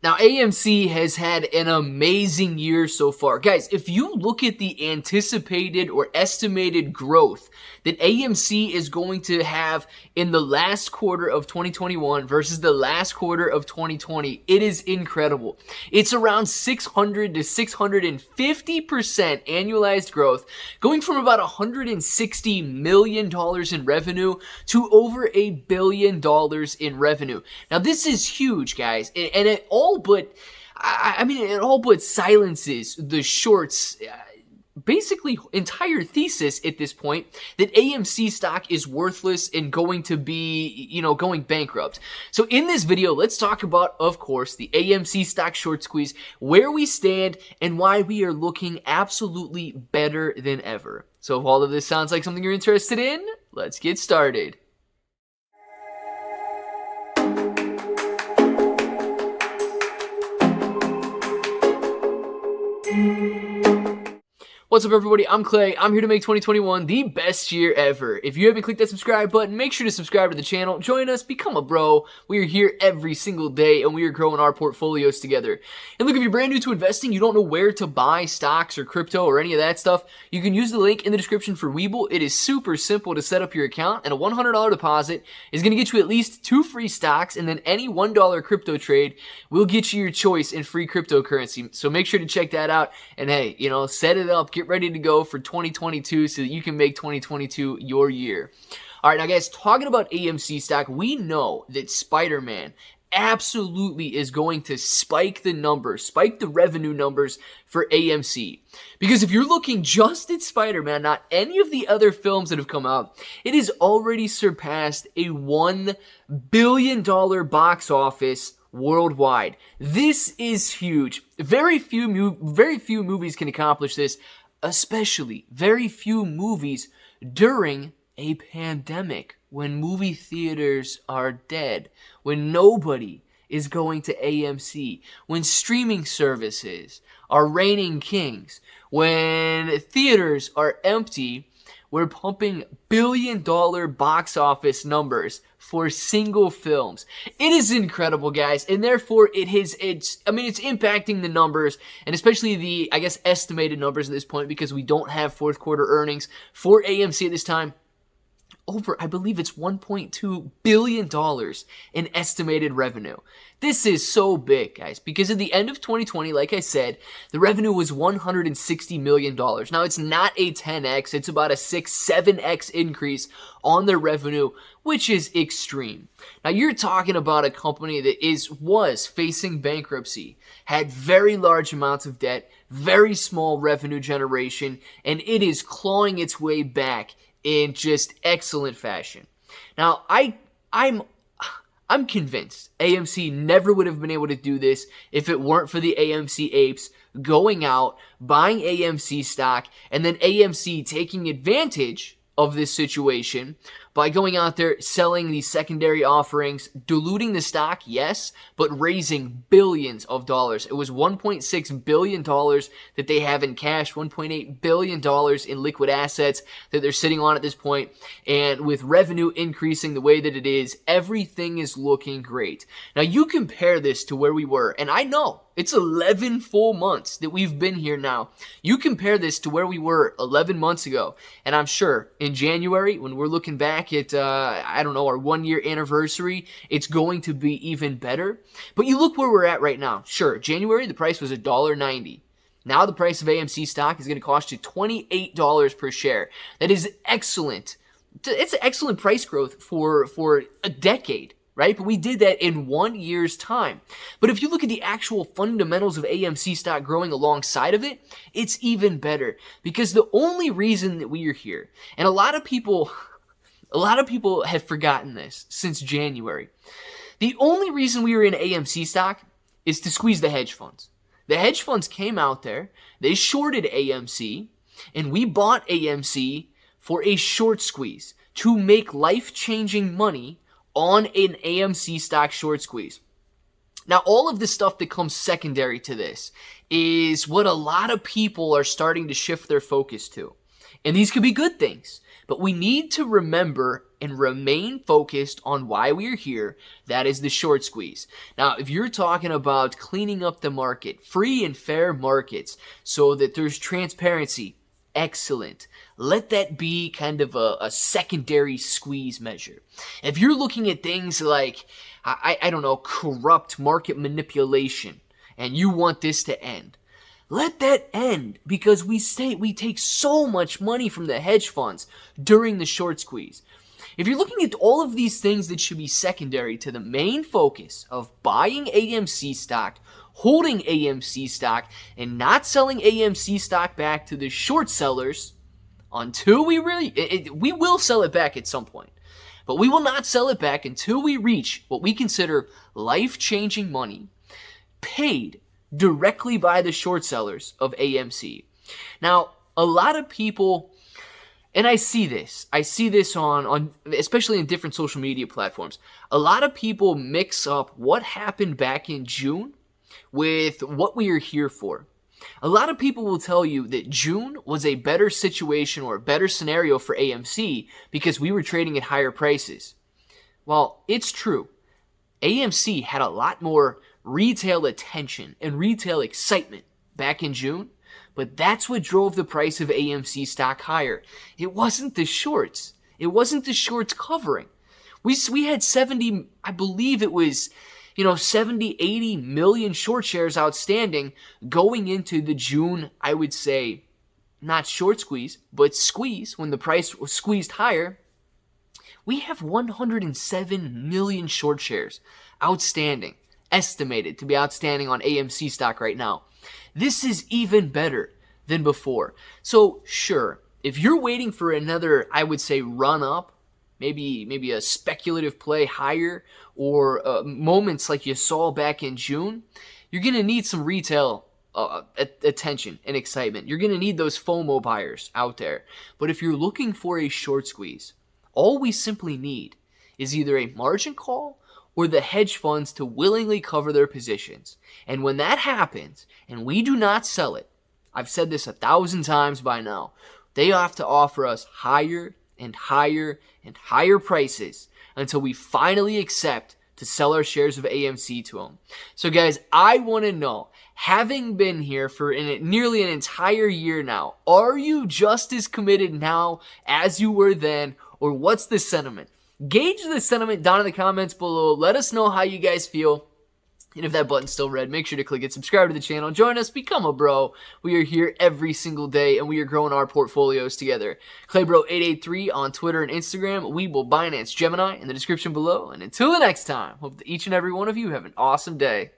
Now, AMC has had an amazing year so far. Guys, if you look at the anticipated or estimated growth that AMC is going to have in the last quarter of 2021 versus the last quarter of 2020, it is incredible. It's around 600 to 650% annualized growth, going from about $160 million in revenue to over $1 billion in revenue. Now, this is huge, guys, and it all but silences the shorts basically entire thesis at this point that AMC stock is worthless and going to be, going bankrupt. So in this video, let's talk about, of course, the AMC stock short squeeze, where we stand, and why we are looking absolutely better than ever. So if all of this sounds like something you're interested in, let's get started. What's up, everybody? I'm Clay. I'm here to make 2021 the best year ever. If you haven't clicked that subscribe button, make sure to subscribe to the channel. Join us, become a bro. We are here every single day, and we are growing our portfolios together. And look, if you're brand new to investing, you don't know where to buy stocks or crypto or any of that stuff, you can use the link in the description for Webull. It is super simple to set up your account, and a $100 deposit is going to get you at least 2 free stocks, and then any $1 crypto trade will get you your choice in free cryptocurrency. So make sure to check that out, and hey, set it up, get ready to go for 2022 so that you can make 2022 your year. All right, now guys, talking about AMC stock, we know that Spider-Man absolutely is going to spike the numbers, spike the revenue numbers for AMC. Because if you're looking just at Spider-Man, not any of the other films that have come out, it has already surpassed a $1 billion box office worldwide. This is huge. Very few movies can accomplish this, especially very few movies during a pandemic, when movie theaters are dead, when nobody is going to AMC, when streaming services are reigning kings, when theaters are empty. We're pumping billion-dollar box office numbers for single films. It is incredible, guys, and therefore it's impacting the numbers, and especially the, estimated numbers at this point, because we don't have fourth quarter earnings for AMC at this time. I believe it's $1.2 billion in estimated revenue. This is so big, guys, because at the end of 2020, like I said, the revenue was $160 million. Now, it's not a 10x, it's about a 6-7x increase on their revenue, which is extreme. Now, you're talking about a company that was facing bankruptcy, had very large amounts of debt, very small revenue generation, and it is clawing its way back in just excellent fashion. Now, I'm convinced AMC never would have been able to do this if it weren't for the AMC apes going out, buying AMC stock, and then AMC taking advantage of this situation by going out there, selling these secondary offerings, diluting the stock, yes, but raising billions of dollars. It was $1.6 billion that they have in cash, $1.8 billion in liquid assets that they're sitting on at this point. And with revenue increasing the way that it is, everything is looking great. Now, you compare this to where we were, and I know it's 11 full months that we've been here now. You compare this to where we were 11 months ago, and I'm sure in January, when we're looking back at, our 1-year anniversary, it's going to be even better. But you look where we're at right now. Sure, January, the price was $1.90. Now the price of AMC stock is going to cost you $28 per share. That is excellent. It's excellent price growth for a decade, right? But we did that in 1 year's time. But if you look at the actual fundamentals of AMC stock growing alongside of it, it's even better. Because the only reason that we are here, and a lot of people have forgotten this since January. The only reason we were in AMC stock is to squeeze the hedge funds. The hedge funds came out there, they shorted AMC, and we bought AMC for a short squeeze to make life-changing money on an AMC stock short squeeze. Now, all of the stuff that comes secondary to this is what a lot of people are starting to shift their focus to. And these could be good things, but we need to remember and remain focused on why we are here. That is the short squeeze. Now, if you're talking about cleaning up the market, free and fair markets, so that there's transparency, excellent. Let that be kind of a secondary squeeze measure. If you're looking at things like, I don't know, corrupt market manipulation, and you want this to end, let that end, because we take so much money from the hedge funds during the short squeeze. If you're looking at all of these things that should be secondary to the main focus of buying AMC stock, holding AMC stock, and not selling AMC stock back to the short sellers until we we will sell it back at some point. But we will not sell it back until we reach what we consider life-changing money paid directly by the short sellers of AMC. Now, a lot of people, and I see this on especially in different social media platforms, a lot of people mix up what happened back in June with what we are here for. A lot of people will tell you that June was a better situation or a better scenario for AMC because we were trading at higher prices. Well, it's true. AMC had a lot more retail attention and retail excitement back in June, but that's what drove the price of AMC stock higher. It wasn't the shorts. It wasn't the shorts covering. We had 70, I believe it was, 70, 80 million short shares outstanding going into the June, I would say, not short squeeze, but squeeze, when the price was squeezed higher. We have 107 million short shares outstanding, estimated to be outstanding on AMC stock right now. This is even better than before. So sure, if you're waiting for another, I would say, run up, maybe a speculative play higher, or moments like you saw back in June, you're going to need some retail attention and excitement. You're going to need those FOMO buyers out there. But if you're looking for a short squeeze, all we simply need is either a margin call or the hedge funds to willingly cover their positions. And when that happens, and we do not sell it, I've said this 1,000 times by now, they have to offer us higher and higher and higher prices until we finally accept to sell our shares of AMC to them. So guys, I want to know, having been here for nearly an entire year now, are you just as committed now as you were then, or what's the sentiment? Gauge the sentiment down in the comments below. Let us know how you guys feel. And if that button's still red, make sure to click it, subscribe to the channel, join us, become a bro. We are here every single day, and we are growing our portfolios together. ClayBro883 on Twitter and Instagram. Webull, Binance, Gemini in the description below. And until the next time, hope that each and every one of you have an awesome day.